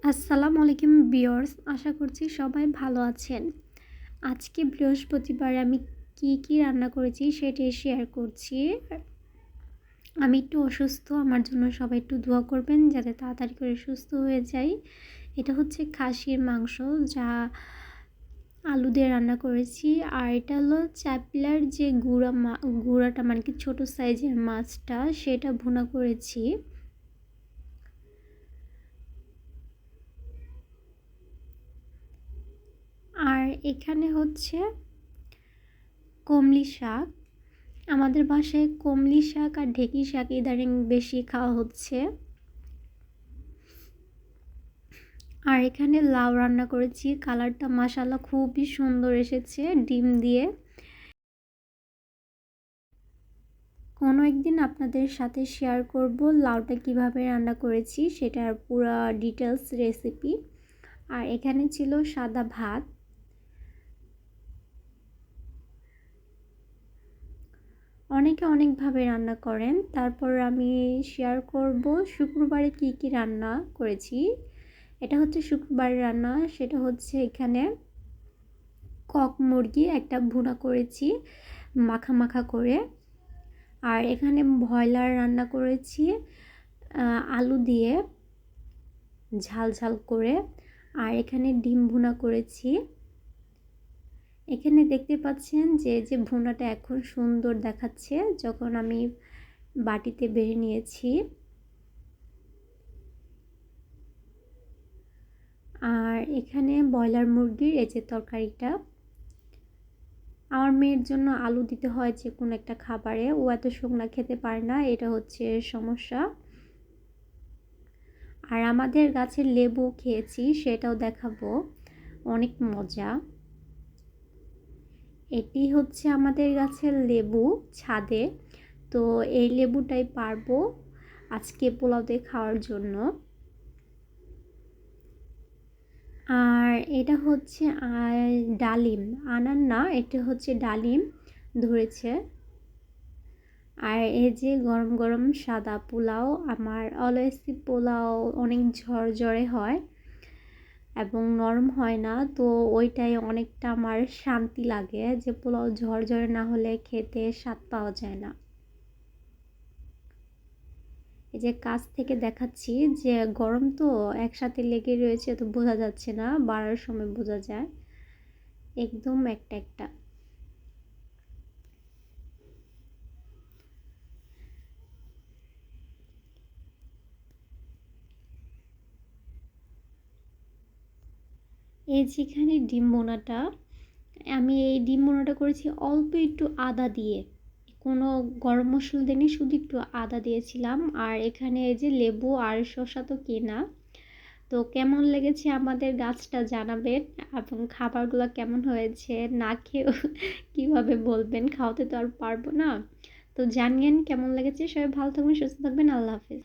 আসসালামু আলাইকুম ভিউয়ার্স, আশা করছি সবাই ভালো আছেন। আজকে বৃহস্পতিবার আমি কি রান্না করেছি সেটাই শেয়ার করছি। আমি একটু অসুস্থ, আমার জন্য সবাই একটু দোয়া করবেন যাতে তাড়াতাড়ি করে সুস্থ হয়ে যাই। এটা হচ্ছে খাসির মাংস, যা আলু দিয়ে রান্না করেছি। আর এটা হলো চ্যাপলার যে গুঁড়াটা মানে কি ছোট সাইজের মাছটা, সেটা ভুনা করেছি। আর এখানে হচ্ছে কমলি শাক। আমাদের বাসায় কমলি শাক আর ঢেঁকি শাক ইদানিং বেশি খাওয়া হচ্ছে। আর এখানে লাউ রান্না করেছি, কালারটা মাশাআল্লাহ খুবই সুন্দর এসেছে ডিম দিয়ে। কোনো একদিন আপনাদের সাথে শেয়ার করব লাউটা কিভাবে রান্না করেছি, সেটার পুরো ডিটেলস রেসিপি। আর এখানে ছিল সাদা ভাত। অনেকে অনেকভাবে রান্না করেন, তারপর আমি শেয়ার করব শুক্রবারে কি রান্না করেছি। এটা হচ্ছে শুক্রবারের রান্না, সেটা হচ্ছে এখানে কক মুরগি একটা ভুনা করেছি মাখা মাখা করে। আর এখানে ব্রয়লার রান্না করেছি আলু দিয়ে ঝাল ঝাল করে। আর এখানে ডিম ভুনা করেছি। এখানে দেখতে পাচ্ছেন যে ভুনাটা এখন সুন্দর দেখাচ্ছে যখন আমি বাটিতে বেড়ে নিয়েছি। আর এখানে ব্রয়লার মুরগির এই যে তরকারিটা। আমার মেয়ের জন্য আলু দিতে হয় যে কোনো একটা খাবারে, ও এত শুকনা খেতে পারে না, এটা হচ্ছে সমস্যা। আর আমাদের গাছের লেবু খেয়েছি, সেটাও দেখাবো, অনেক মজা। এটি হচ্ছে আমাদের গাছের লেবু ছাদে, তো এই লেবুটাই পারবো আজকে পোলাওতে খাওয়ার জন্য। আর এটা হচ্ছে ডালিম, আনার না, এটা হচ্ছে ডালিম ধরেছে। আর এই যে গরম গরম সাদা পোলাও, আমার অলওয়েজই পোলাও অনেক ঝরঝরে হয় এবং নরম হয় না, তো ওইটাই অনেকটা আমার শান্তি লাগে যে পোলাও ঝরঝরে না হলে খেতে স্বাদ পাওয়া যায় না। এই যে কাছ থেকে দেখাচ্ছি যে গরম তো একসাথে লেগে রয়েছে, তো বোঝা যাচ্ছে না, বাড়ার সময় বোঝা যায় একদম একটা একটা। এই যেখানে ডিম বোনাটা, আমি এই ডিম বোনাটা করেছি অল্প একটু আদা দিয়ে, কোনো গরম মশলা দিইনি, শুধু একটু আদা দিয়েছিলাম। আর এখানে এই যে লেবু আর শসা তো কেনা। তো কেমন লেগেছে আমাদের গাছটা জানাবেন, এবং খাবারগুলো কেমন হয়েছে না খেয়েও কীভাবে বলবেন, খাওয়াতে তো আর পারবো না। তো জানিয়েন কেমন লেগেছে। সবাই ভালো থাকবেন, সুস্থ থাকবেন, আল্লাহ হাফিজ।